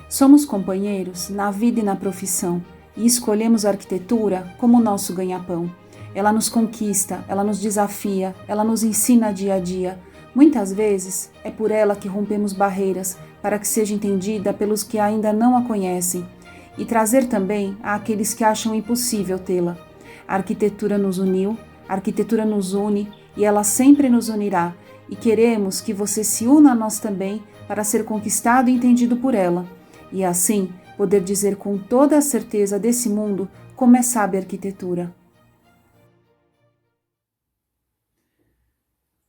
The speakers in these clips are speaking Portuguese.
Somos companheiros na vida e na profissão e escolhemos a arquitetura como nosso ganha-pão. Ela nos conquista, ela nos desafia, ela nos ensina dia a dia. Muitas vezes é por ela que rompemos barreiras para que seja entendida pelos que ainda não a conhecem e trazer também àqueles que acham impossível tê-la. A arquitetura nos uniu, a arquitetura nos une e ela sempre nos unirá. E queremos que você se una a nós também para ser conquistado e entendido por ela. E assim poder dizer com toda a certeza desse mundo como é sábia a arquitetura.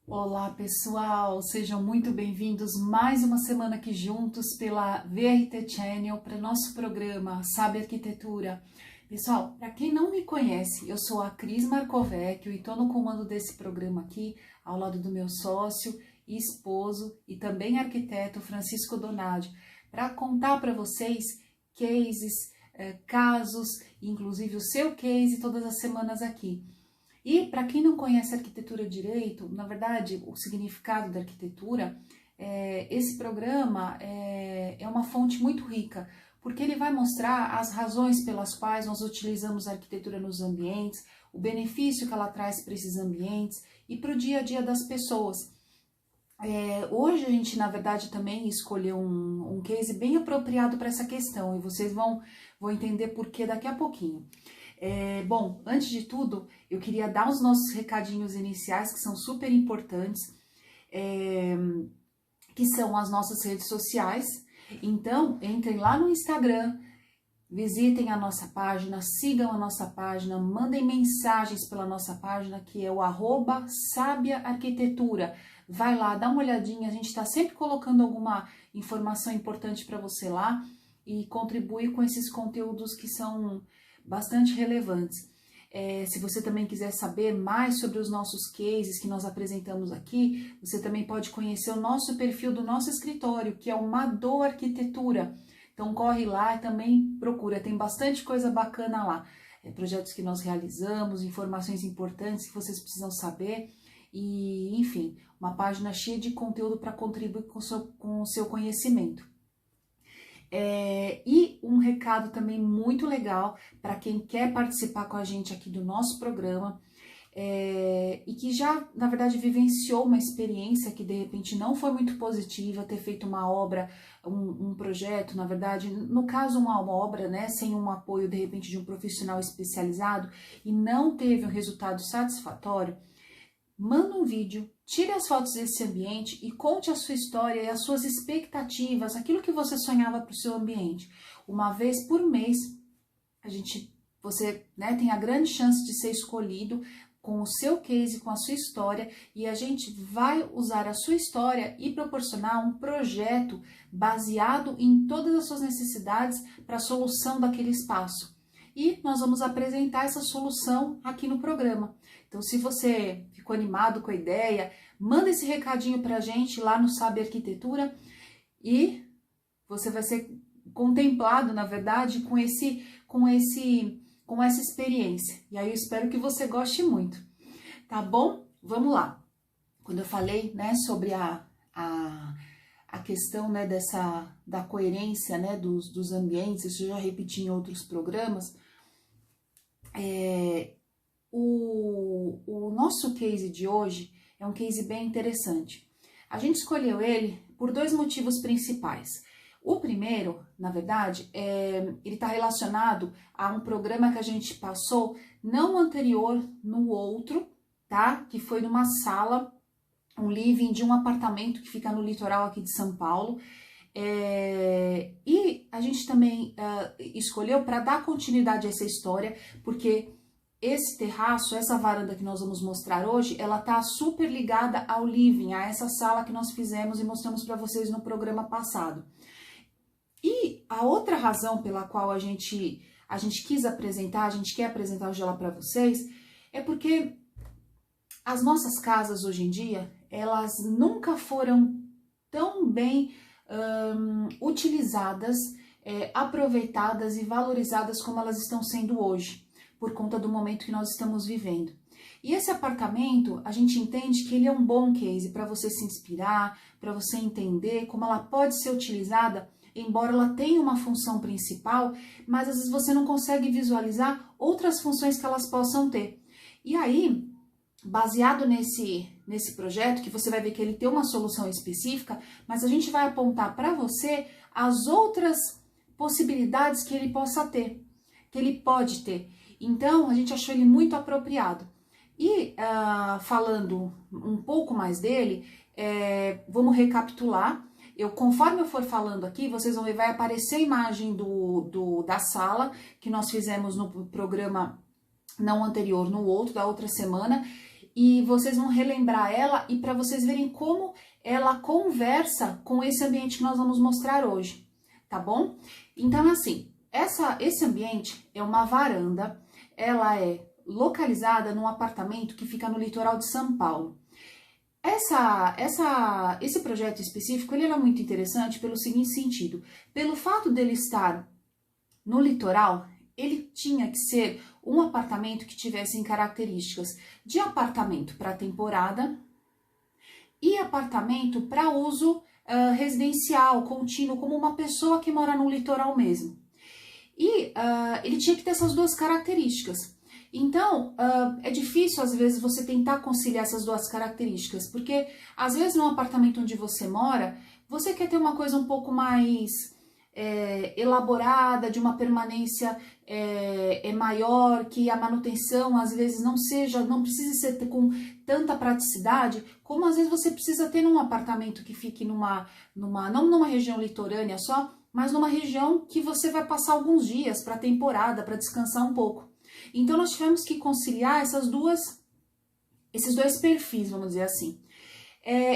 Olá pessoal, sejam muito bem-vindos mais uma semana aqui juntos pela VRT Channel para nosso programa Sábia Arquitetura. Pessoal, para quem não me conhece, eu sou a Cris Marcovecchio e estou no comando desse programa aqui, ao lado do meu sócio e esposo e também arquiteto Francisco Donadi, para contar para vocês cases, casos, inclusive o seu case todas as semanas aqui. E para quem não conhece arquitetura direito, na verdade, o significado da arquitetura, esse programa é uma fonte muito rica, porque ele vai mostrar as razões pelas quais nós utilizamos a arquitetura nos ambientes, o benefício que ela traz para esses ambientes e para o dia a dia das pessoas. Hoje a gente, na verdade, também escolheu um case bem apropriado para essa questão e vocês vão entender por que daqui a pouquinho. Bom, antes de tudo, eu queria dar os nossos recadinhos iniciais, que são super importantes, que são as nossas redes sociais. Então, entrem lá no Instagram, visitem a nossa página, sigam a nossa página, mandem mensagens pela nossa página, que é o @sabiaarquitetura. Vai lá, dá uma olhadinha, a gente está sempre colocando alguma informação importante para você lá e contribuir com esses conteúdos que são bastante relevantes. Se você também quiser saber mais sobre os nossos cases que nós apresentamos aqui, você também pode conhecer o nosso perfil do nosso escritório, que é o Madô Arquitetura. Então corre lá e também procura, tem bastante coisa bacana lá. Projetos que nós realizamos, informações importantes que vocês precisam saber e, enfim, uma página cheia de conteúdo para contribuir com o seu conhecimento. E um recado também muito legal para quem quer participar com a gente aqui do nosso programa e que já, na verdade, vivenciou uma experiência que de repente não foi muito positiva, ter feito uma obra, um projeto, na verdade, no caso uma obra, né, sem um apoio de repente de um profissional especializado e não teve um resultado satisfatório. Manda um vídeo, tire as fotos desse ambiente e conte a sua história e as suas expectativas, aquilo que você sonhava para o seu ambiente. Uma vez por mês, você tem a grande chance de ser escolhido com o seu case, com a sua história, e a gente vai usar a sua história e proporcionar um projeto baseado em todas as suas necessidades para a solução daquele espaço. E nós vamos apresentar essa solução aqui no programa. Então, se você ficou animado com a ideia, manda esse recadinho pra gente lá no Sábia Arquitetura e você vai ser contemplado, na verdade, com essa experiência. E aí eu espero que você goste muito. Tá bom? Vamos lá. Quando eu falei, sobre a questão, da coerência, dos ambientes, isso eu já repeti em outros programas, o nosso case de hoje é um case bem interessante. A gente escolheu ele por dois motivos principais. O primeiro, na verdade, ele está relacionado a um programa que a gente passou, não anterior, no outro, tá? Que foi numa sala, um living de um apartamento que fica no litoral aqui de São Paulo. E a gente também escolheu para dar continuidade a essa história, porque esse terraço, essa varanda que nós vamos mostrar hoje, ela tá super ligada ao living, a essa sala que nós fizemos e mostramos para vocês no programa passado. E a outra razão pela qual a gente quis apresentar, a gente quer apresentar hoje ela para vocês, é porque as nossas casas hoje em dia, elas nunca foram tão bem utilizadas, aproveitadas e valorizadas como elas estão sendo hoje, por conta do momento que nós estamos vivendo. E esse apartamento, a gente entende que ele é um bom case para você se inspirar, para você entender como ela pode ser utilizada embora ela tenha uma função principal, mas às vezes você não consegue visualizar outras funções que elas possam ter. E aí, baseado nesse projeto, que você vai ver que ele tem uma solução específica, mas a gente vai apontar para você as outras possibilidades que ele possa ter, que ele pode ter. Então, a gente achou ele muito apropriado. E falando um pouco mais dele, vamos recapitular. Conforme eu for falando aqui, vocês vão ver, vai aparecer a imagem da sala que nós fizemos no programa, não anterior, no outro, da outra semana, e vocês vão relembrar ela e para vocês verem como ela conversa com esse ambiente que nós vamos mostrar hoje, tá bom? Então, assim, esse ambiente é uma varanda, ela é localizada num apartamento que fica no litoral de São Paulo. Esse projeto específico, ele era muito interessante pelo seguinte sentido: pelo fato dele estar no litoral, ele tinha que ser um apartamento que tivesse características de apartamento para temporada e apartamento para uso residencial, contínuo, como uma pessoa que mora no litoral mesmo. E ele tinha que ter essas duas características. Então, é difícil, às vezes, você tentar conciliar essas duas características, porque, às vezes, no apartamento onde você mora, você quer ter uma coisa um pouco mais elaborada, de uma permanência maior, que a manutenção, às vezes, não precisa ser com tanta praticidade, como, às vezes, você precisa ter num apartamento que fique não numa região litorânea só, mas numa região que você vai passar alguns dias para temporada, para descansar um pouco. Então, nós tivemos que conciliar esses dois perfis, vamos dizer assim.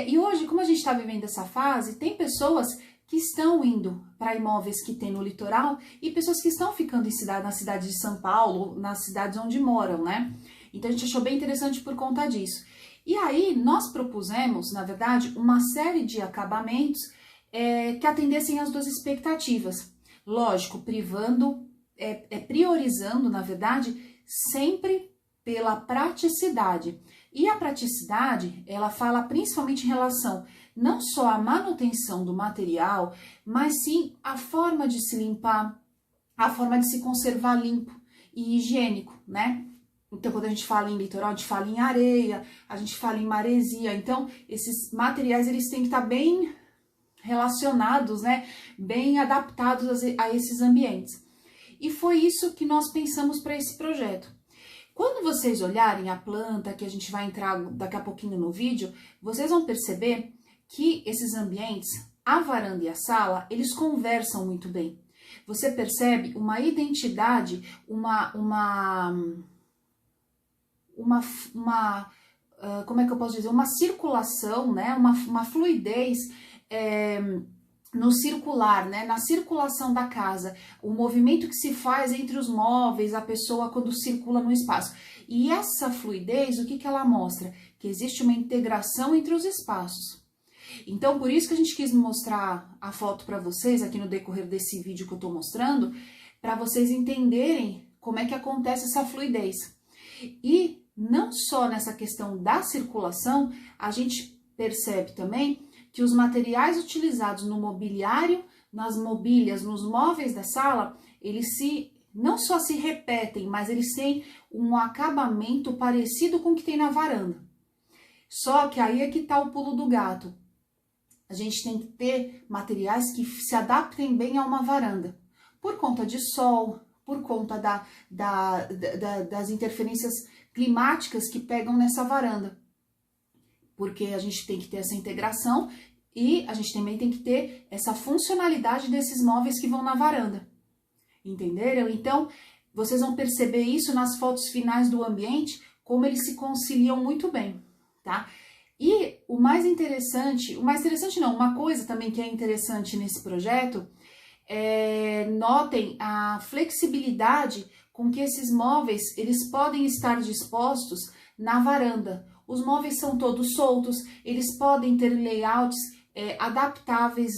E hoje, como a gente está vivendo essa fase, tem pessoas que estão indo para imóveis que tem no litoral e pessoas que estão ficando na cidade de São Paulo, nas cidades onde moram, né? Então, a gente achou bem interessante por conta disso. E aí, nós propusemos, na verdade, uma série de acabamentos que atendessem às duas expectativas. Lógico, priorizando, na verdade, sempre pela praticidade. E a praticidade, ela fala principalmente em relação não só à manutenção do material, mas sim a forma de se limpar, a forma de se conservar limpo e higiênico, né? Então, quando a gente fala em litoral, a gente fala em areia, a gente fala em maresia. Então, esses materiais, eles têm que estar bem relacionados, né? Bem adaptados a esses ambientes. E foi isso que nós pensamos para esse projeto. Quando vocês olharem a planta, que a gente vai entrar daqui a pouquinho no vídeo, vocês vão perceber que esses ambientes, a varanda e a sala, eles conversam muito bem. Você percebe uma identidade, como é que eu posso dizer? Uma circulação, né? Uma fluidez no circular, né? Na circulação da casa, o movimento que se faz entre os móveis, a pessoa quando circula no espaço. E essa fluidez, o que ela mostra? Que existe uma integração entre os espaços. Então, por isso que a gente quis mostrar a foto para vocês aqui no decorrer desse vídeo que eu estou mostrando, para vocês entenderem como é que acontece essa fluidez. E não só nessa questão da circulação, a gente percebe também que os materiais utilizados no mobiliário, nas mobílias, nos móveis da sala, eles não só se repetem, mas eles têm um acabamento parecido com o que tem na varanda. Só que aí é que está o pulo do gato. A gente tem que ter materiais que se adaptem bem a uma varanda, por conta de sol, por conta das interferências climáticas que pegam nessa varanda. Porque a gente tem que ter essa integração e a gente também tem que ter essa funcionalidade desses móveis que vão na varanda. Entenderam? Então, vocês vão perceber isso nas fotos finais do ambiente, como eles se conciliam muito bem, tá? E uma coisa também que é interessante nesse projeto, notem a flexibilidade com que esses móveis, eles podem estar dispostos na varanda. Os móveis são todos soltos, eles podem ter layouts adaptáveis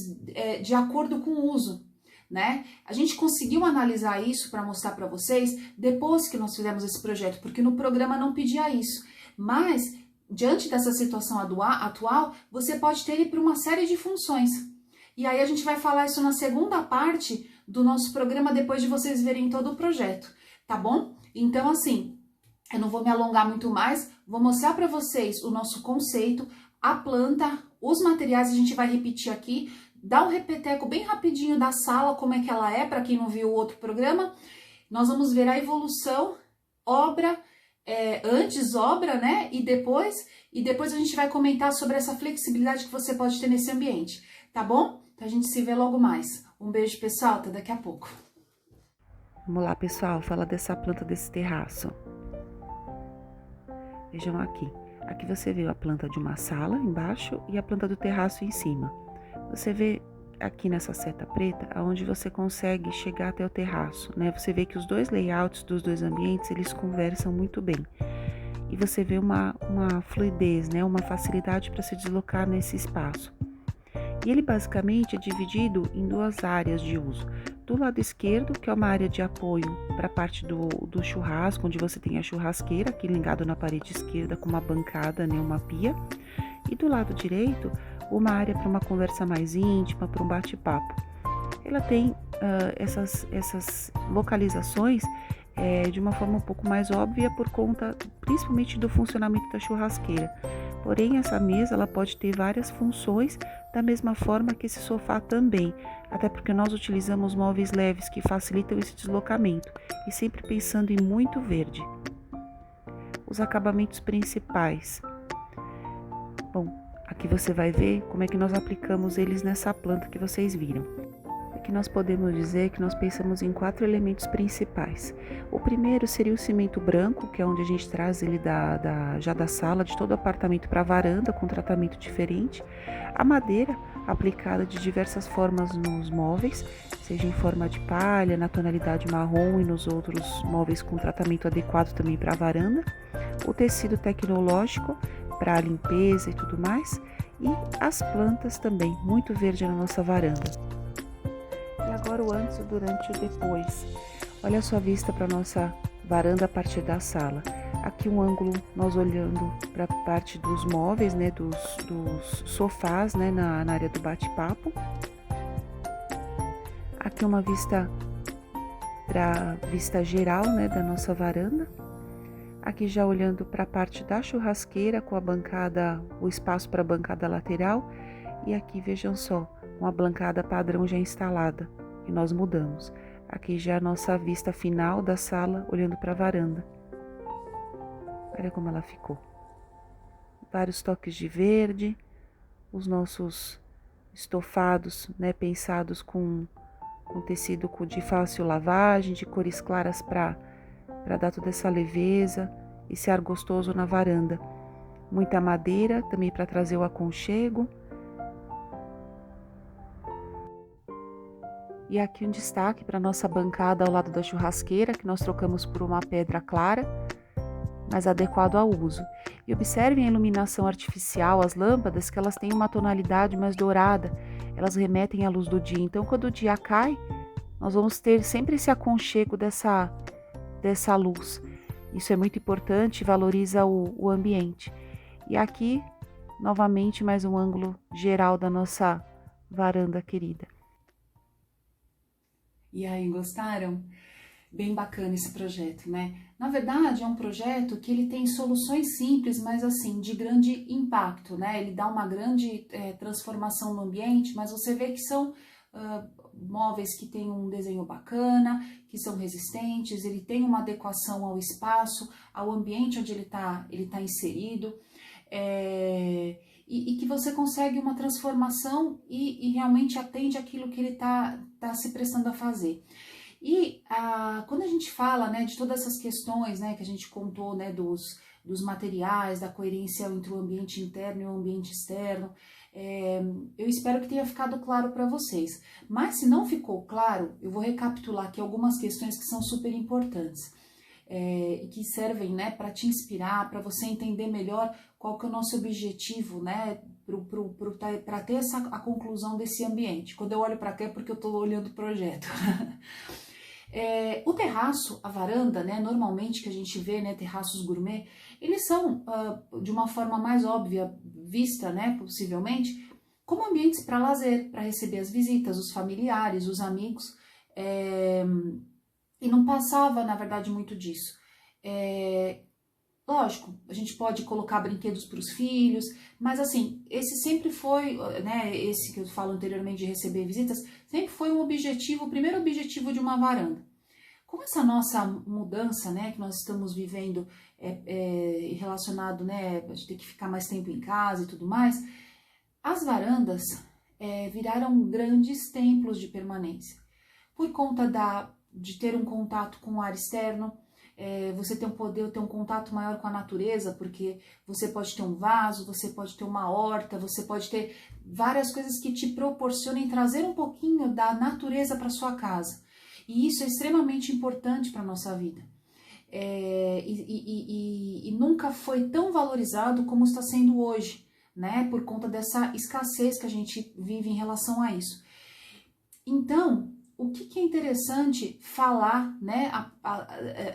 de acordo com o uso, né? A gente conseguiu analisar isso para mostrar para vocês depois que nós fizemos esse projeto, porque no programa não pedia isso. Mas, diante dessa situação atual, você pode ter ele para uma série de funções. E aí a gente vai falar isso na segunda parte do nosso programa, depois de vocês verem todo o projeto, tá bom? Então, assim, eu não vou me alongar muito mais, vou mostrar para vocês o nosso conceito, a planta, os materiais, a gente vai repetir aqui, dá um repeteco bem rapidinho da sala, como é que ela é, para quem não viu o outro programa. Nós vamos ver a evolução, obra, antes obra, né, e depois a gente vai comentar sobre essa flexibilidade que você pode ter nesse ambiente, tá bom? Então a gente se vê logo mais. Um beijo, pessoal, até daqui a pouco. Vamos lá, pessoal, fala dessa planta desse terraço. Vejam aqui. Aqui você vê a planta de uma sala embaixo e a planta do terraço em cima. Você vê aqui nessa seta preta, aonde você consegue chegar até o terraço, né? Você vê que os dois layouts dos dois ambientes, eles conversam muito bem. E você vê uma fluidez, né? Uma facilidade para se deslocar nesse espaço. E ele basicamente é dividido em duas áreas de uso. Do lado esquerdo, que é uma área de apoio para a parte do churrasco, onde você tem a churrasqueira aqui ligado na parede esquerda com uma bancada, né, uma pia. E do lado direito, uma área para uma conversa mais íntima, para um bate-papo. Ela tem essas localizações de uma forma um pouco mais óbvia por conta, principalmente, do funcionamento da churrasqueira. Porém, essa mesa ela pode ter várias funções, da mesma forma que esse sofá também, até porque nós utilizamos móveis leves que facilitam esse deslocamento e sempre pensando em muito verde. Os acabamentos principais. Bom, aqui você vai ver como é que nós aplicamos eles nessa planta que vocês viram. Aqui nós podemos dizer que nós pensamos em 4 elementos principais. O primeiro seria o cimento branco, que é onde a gente traz ele já da sala, de todo o apartamento para a varanda, com tratamento diferente. A madeira, aplicada de diversas formas nos móveis, seja em forma de palha, na tonalidade marrom e nos outros móveis com tratamento adequado também para a varanda. O tecido tecnológico, para a limpeza e tudo mais. E as plantas também, muito verde na nossa varanda. Agora o antes, o durante e o depois. Olha a sua vista para a nossa varanda a partir da sala. Aqui um ângulo, nós olhando para a parte dos móveis, né, dos sofás, né, na área do bate-papo. Aqui uma vista para a vista geral, né, da nossa varanda. Aqui já olhando para a parte da churrasqueira com a bancada, o espaço para a bancada lateral. E aqui vejam só, uma bancada padrão já instalada. E nós mudamos. Aqui já a nossa vista final da sala, olhando para a varanda. Olha como ela ficou. Vários toques de verde, os nossos estofados, né, pensados com tecido de fácil lavagem, de cores claras para dar toda essa leveza, esse ar gostoso na varanda. Muita madeira, também para trazer o aconchego. E aqui um destaque para a nossa bancada ao lado da churrasqueira, que nós trocamos por uma pedra clara, mais adequado ao uso. E observem a iluminação artificial, as lâmpadas, que elas têm uma tonalidade mais dourada, elas remetem à luz do dia. Então, quando o dia cai, nós vamos ter sempre esse aconchego dessa luz. Isso é muito importante, valoriza o ambiente. E aqui, novamente, mais um ângulo geral da nossa varanda querida. E aí, gostaram? Bem bacana esse projeto, né? Na verdade, é um projeto que ele tem soluções simples, mas assim, de grande impacto, né? Ele dá uma grande transformação no ambiente, mas você vê que são móveis que têm um desenho bacana, que são resistentes, ele tem uma adequação ao espaço, ao ambiente onde ele tá inserido, e que você consegue uma transformação e realmente atende aquilo que ele tá se prestando a fazer. E quando a gente fala, né, de todas essas questões, né, que a gente contou, né, dos materiais, da coerência entre o ambiente interno e o ambiente externo, eu espero que tenha ficado claro para vocês. Mas se não ficou claro, eu vou recapitular aqui algumas questões que são super importantes. E que servem, né, para te inspirar, para você entender melhor qual que é o nosso objetivo, né, para ter a conclusão desse ambiente. Quando eu olho para cá é porque eu estou olhando o projeto. O terraço, a varanda, né, normalmente que a gente vê, né, terraços gourmet, eles são, de uma forma mais óbvia, vista, né, possivelmente, como ambientes para lazer, para receber as visitas, os familiares, os amigos, e não passava, na verdade, muito disso. Lógico, a gente pode colocar brinquedos para os filhos, mas assim, esse sempre foi, né, esse que eu falo anteriormente de receber visitas, sempre foi um objetivo, o primeiro objetivo de uma varanda. Com essa nossa mudança, né, que nós estamos vivendo relacionado, né, a gente tem que ficar mais tempo em casa e tudo mais, as varandas viraram grandes templos de permanência, por conta de ter um contato com o ar externo. Você tem poder ter um contato maior com a natureza, porque você pode ter um vaso, você pode ter uma horta, você pode ter várias coisas que te proporcionem trazer um pouquinho da natureza para sua casa. E isso é extremamente importante para a nossa vida. E nunca foi tão valorizado como está sendo hoje, né? Por conta dessa escassez que a gente vive em relação a isso. Então, o que é interessante falar, né,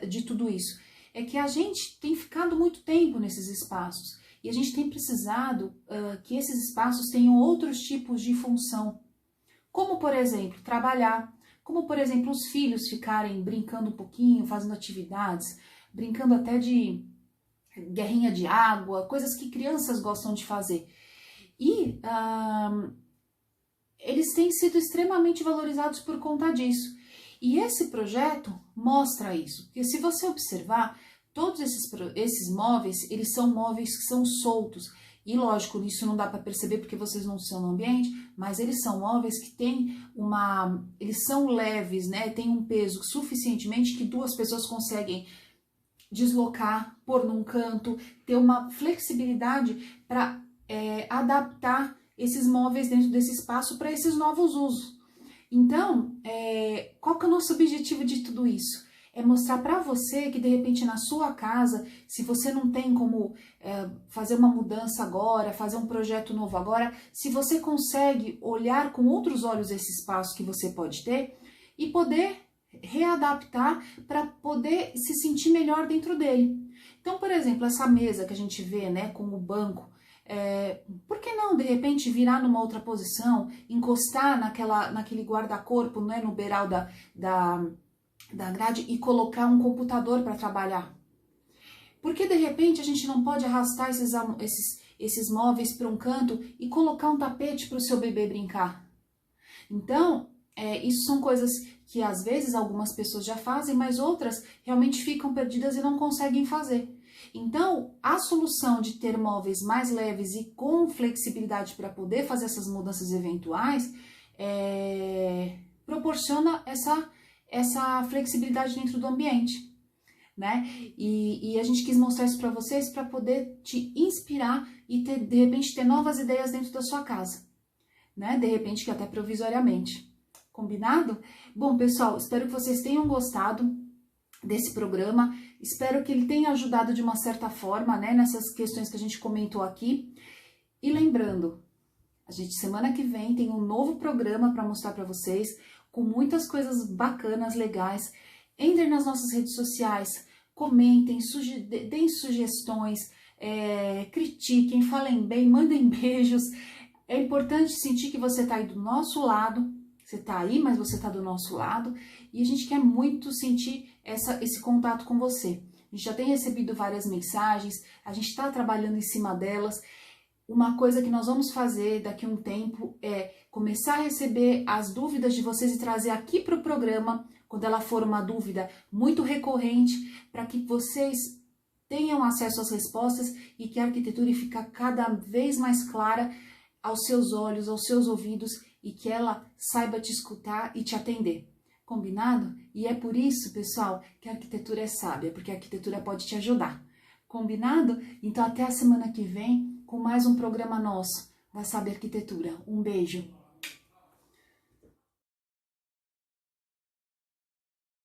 de tudo isso? É que a gente tem ficado muito tempo nesses espaços e a gente tem precisado que esses espaços tenham outros tipos de função. Como, por exemplo, trabalhar, como, por exemplo, os filhos ficarem brincando um pouquinho, fazendo atividades, brincando até de guerrinha de água, coisas que crianças gostam de fazer. E eles têm sido extremamente valorizados por conta disso. E esse projeto mostra isso. Porque se você observar, todos esses móveis, eles são móveis que são soltos. E lógico, isso não dá para perceber porque vocês não estão no ambiente, mas eles são móveis que têm eles são leves, né? Tem um peso suficientemente que duas pessoas conseguem deslocar, pôr num canto, ter uma flexibilidade para adaptar esses móveis dentro desse espaço para esses novos usos. Então, qual que é o nosso objetivo de tudo isso? É mostrar para você que de repente na sua casa, se você não tem como fazer uma mudança agora, fazer um projeto novo agora, se você consegue olhar com outros olhos esse espaço que você pode ter e poder readaptar para poder se sentir melhor dentro dele. Então, por exemplo, essa mesa que a gente vê, né, com o banco, por que não, de repente, virar numa outra posição, encostar naquele guarda-corpo, né, no beiral da grade e colocar um computador para trabalhar? Por que, de repente, a gente não pode arrastar esses móveis para um canto e colocar um tapete para o seu bebê brincar? Então, isso são coisas que às vezes algumas pessoas já fazem, mas outras realmente ficam perdidas e não conseguem fazer. Então, a solução de ter móveis mais leves e com flexibilidade para poder fazer essas mudanças eventuais proporciona essa flexibilidade dentro do ambiente, né? E a gente quis mostrar isso para vocês para poder te inspirar e de repente ter novas ideias dentro da sua casa, né? De repente que até provisoriamente. Combinado? Bom, pessoal, espero que vocês tenham gostado desse programa. Espero que ele tenha ajudado de uma certa forma, né, nessas questões que a gente comentou aqui. E lembrando, a gente semana que vem tem um novo programa para mostrar para vocês, com muitas coisas bacanas, legais. Entrem nas nossas redes sociais, comentem, deem sugestões, critiquem, falem bem, mandem beijos. É importante sentir que você está aí do nosso lado. Você está aí, mas você está do nosso lado, e a gente quer muito sentir esse contato com você. A gente já tem recebido várias mensagens, a gente está trabalhando em cima delas. Uma coisa que nós vamos fazer daqui a um tempo é começar a receber as dúvidas de vocês e trazer aqui para o programa, quando ela for uma dúvida muito recorrente, para que vocês tenham acesso às respostas e que a arquitetura fique cada vez mais clara aos seus olhos, aos seus ouvidos, e que ela saiba te escutar e te atender. Combinado? E é por isso, pessoal, que a arquitetura é sábia, porque a arquitetura pode te ajudar. Combinado? Então até a semana que vem com mais um programa nosso da Saber Arquitetura. Um beijo!